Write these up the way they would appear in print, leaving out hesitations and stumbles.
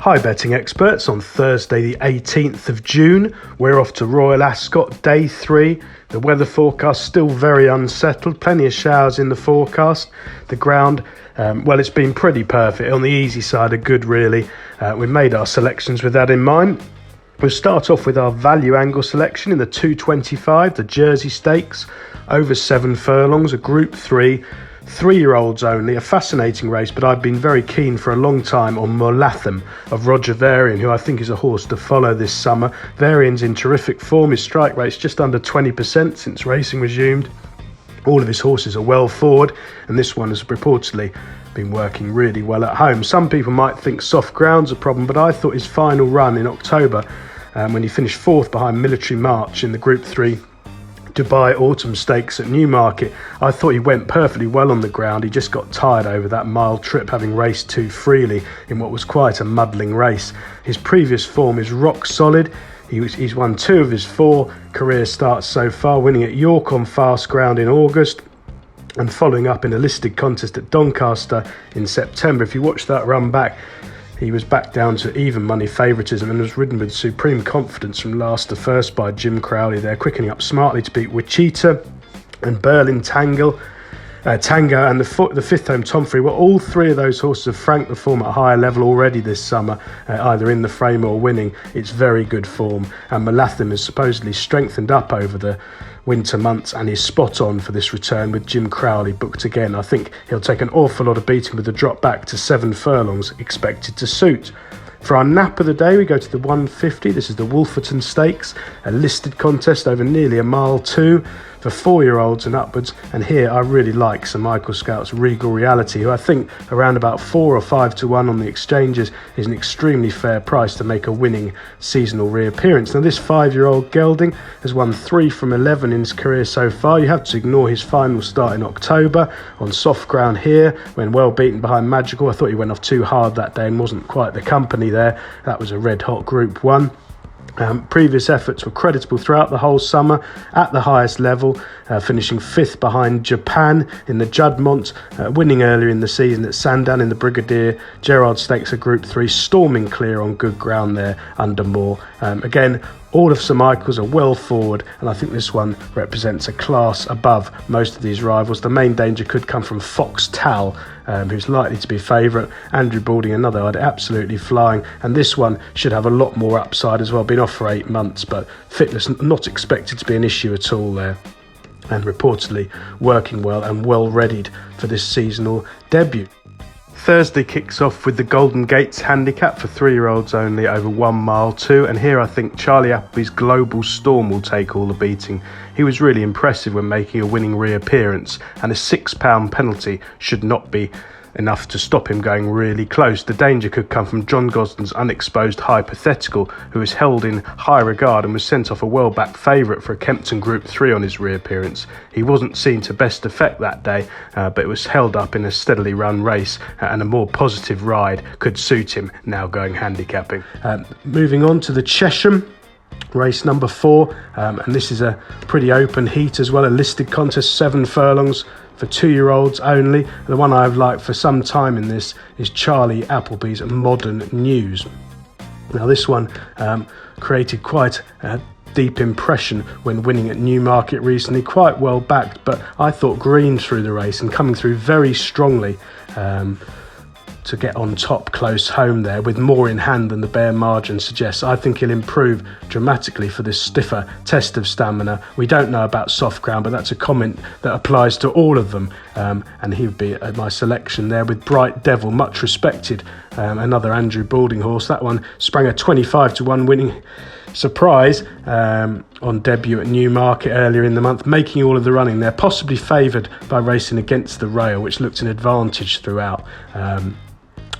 Hi betting experts, on Thursday the 18th of June, we're off to Royal Ascot, day 3. The weather forecast still very unsettled, plenty of showers in the forecast. The ground, it's been pretty perfect, on the easy side of good really. We've made our selections with that in mind. We'll start off with our value angle selection in the 225, the Jersey Stakes, over 7 furlongs, a Group 3. 3-year-olds only, a fascinating race, but I've been very keen for a long time on Molatham of Roger Varian, who I think is a horse to follow this summer. Varian's in terrific form, his strike rate's just under 20% since racing resumed. All of his horses are well forward, and this one has reportedly been working really well at home. Some people might think soft ground's a problem, but I thought his final run in October, when he finished 4th behind Military March in the Group 3 Dubai Autumn Stakes at Newmarket, I thought he went perfectly well on the ground. He just got tired over that mile trip, having raced too freely in what was quite a muddling race. His previous form is rock solid. He's won 2 of his 4 career starts so far, winning at York on fast ground in August and following up in a listed contest at Doncaster in September. If you watch that run back, he was back down to even money favouritism and was ridden with supreme confidence from last to first by Jim Crowley there, quickening up smartly to beat Wichita and Berlin Tango and the fifth home Tomfrey. Well, all 3 of those horses have franked the form at a higher level already this summer, either in the frame or winning. It's very good form, and Molatham is supposedly strengthened up over the winter months and is spot on for this return with Jim Crowley booked again. I think he'll take an awful lot of beating with the drop back to 7 furlongs expected to suit. For our nap of the day, we go to the 150. This is the Wolferston Stakes, a listed contest over nearly a mile 2 for 4-year-olds and upwards. And here I really like Sir Michael Scout's Regal Reality, who I think around about 4 or 5 to 1 on the exchanges is an extremely fair price to make a winning seasonal reappearance. Now, this 5-year-old gelding has won 3 from 11 in his career so far. You have to ignore his final start in October on soft ground here when well beaten behind Magical. I thought he went off too hard that day and wasn't quite the company there. That was a red hot Group 1. Previous efforts were creditable throughout the whole summer at the highest level, finishing 5th behind Japan in the Juddmonte, winning earlier in the season at Sandown in the Brigadier Gerard Stakes of Group 3, storming clear on good ground there under Moore. Again, all of Sir Michael's are well forward, and I think this one represents a class above most of these rivals. The main danger could come from Fox Tal, who's likely to be favourite. Andrew Balding, another, absolutely flying, and this one should have a lot more upside as well. Been off for 8 months, but fitness not expected to be an issue at all there, and reportedly working well and well readied for this seasonal debut. Thursday kicks off with the Golden Gates Handicap for 3-year-olds only over 1 mile 2, and here I think Charlie Appleby's Global Storm will take all the beating. He was really impressive when making a winning reappearance, and a £6 penalty should not be enough to stop him going really close. The danger could come from John Gosden's unexposed Hypothetical, who is held in high regard and was sent off a well-backed favourite for a Kempton Group 3 on his reappearance. He wasn't seen to best effect that day, but it was held up in a steadily run race, and a more positive ride could suit him now going handicapping. Moving on to the Chesham, race number 4, and this is a pretty open heat as well, a listed contest, 7 furlongs for 2-year-olds only. The one I've liked for some time in this is Charlie Appleby's Modern News. Now, this one created quite a deep impression when winning at Newmarket recently, quite well backed, but I thought green through the race and coming through very strongly to get on top close home there with more in hand than the bare margin suggests. I think he'll improve dramatically for this stiffer test of stamina. We don't know about soft ground, but that's a comment that applies to all of them, and he would be my selection there with Bright Devil, much respected, another Andrew Balding horse. That one sprang a 25 to 1 winning surprise on debut at Newmarket earlier in the month, making all of the running there, possibly favoured by racing against the rail, which looked an advantage throughout.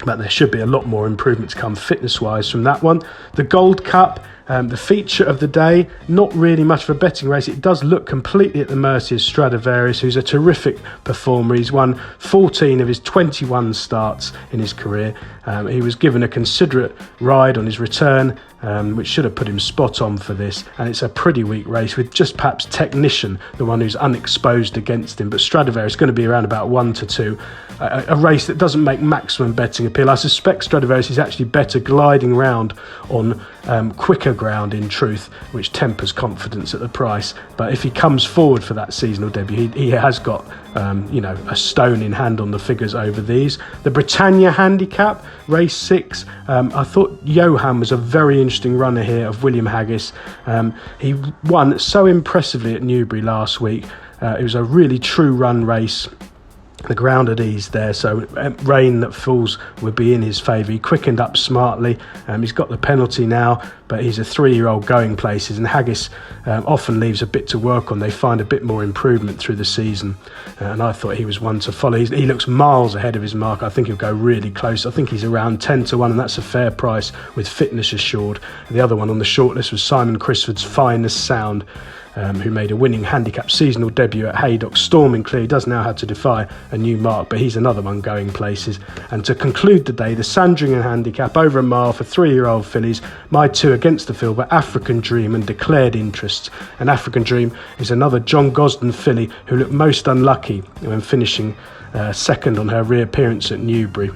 But there should be a lot more improvement to come fitness-wise from that one. The Gold Cup, the feature of the day, not really much of a betting race. It does look completely at the mercy of Stradivarius, who's a terrific performer. He's won 14 of his 21 starts in his career. He was given a considerate ride on his return which should have put him spot on for this. And it's a pretty weak race with just perhaps Technician, the one who's unexposed against him. But Stradivarius is going to be around about 1 to 2. A race that doesn't make maximum betting appeal. I suspect Stradivarius is actually better gliding round on quicker ground, in truth, which tempers confidence at the price. But if he comes forward for that seasonal debut, he has got a stone in hand on the figures over these. The Britannia Handicap, race 6. I thought Johan was a very interesting runner here of William Haggis. He won so impressively at Newbury last week. It was a really true run race. The ground at ease there, so rain that falls would be in his favour. He quickened up smartly. He's got the penalty now, but he's a 3-year-old going places, and Haggis often leaves a bit to work on. They find a bit more improvement through the season, and I thought he was one to follow. He looks miles ahead of his mark. I think he'll go really close. I think he's around 10 to 1, and that's a fair price with fitness assured. The other one on the shortlist was Simon Crisford's Finest Sound, who made a winning handicap seasonal debut at Haydock, storming clear. He does now have to defy a new mark, but he's another one going places. And to conclude the day, the Sandringham Handicap over a mile for 3-year-old fillies. My 2 against the field were African Dream and Declared Interests. And African Dream is another John Gosden filly who looked most unlucky when finishing second on her reappearance at Newbury.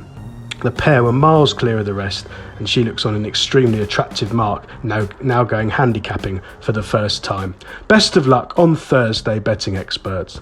The pair were miles clear of the rest, and she looks on an extremely attractive mark, now going handicapping for the first time. Best of luck on Thursday, betting experts.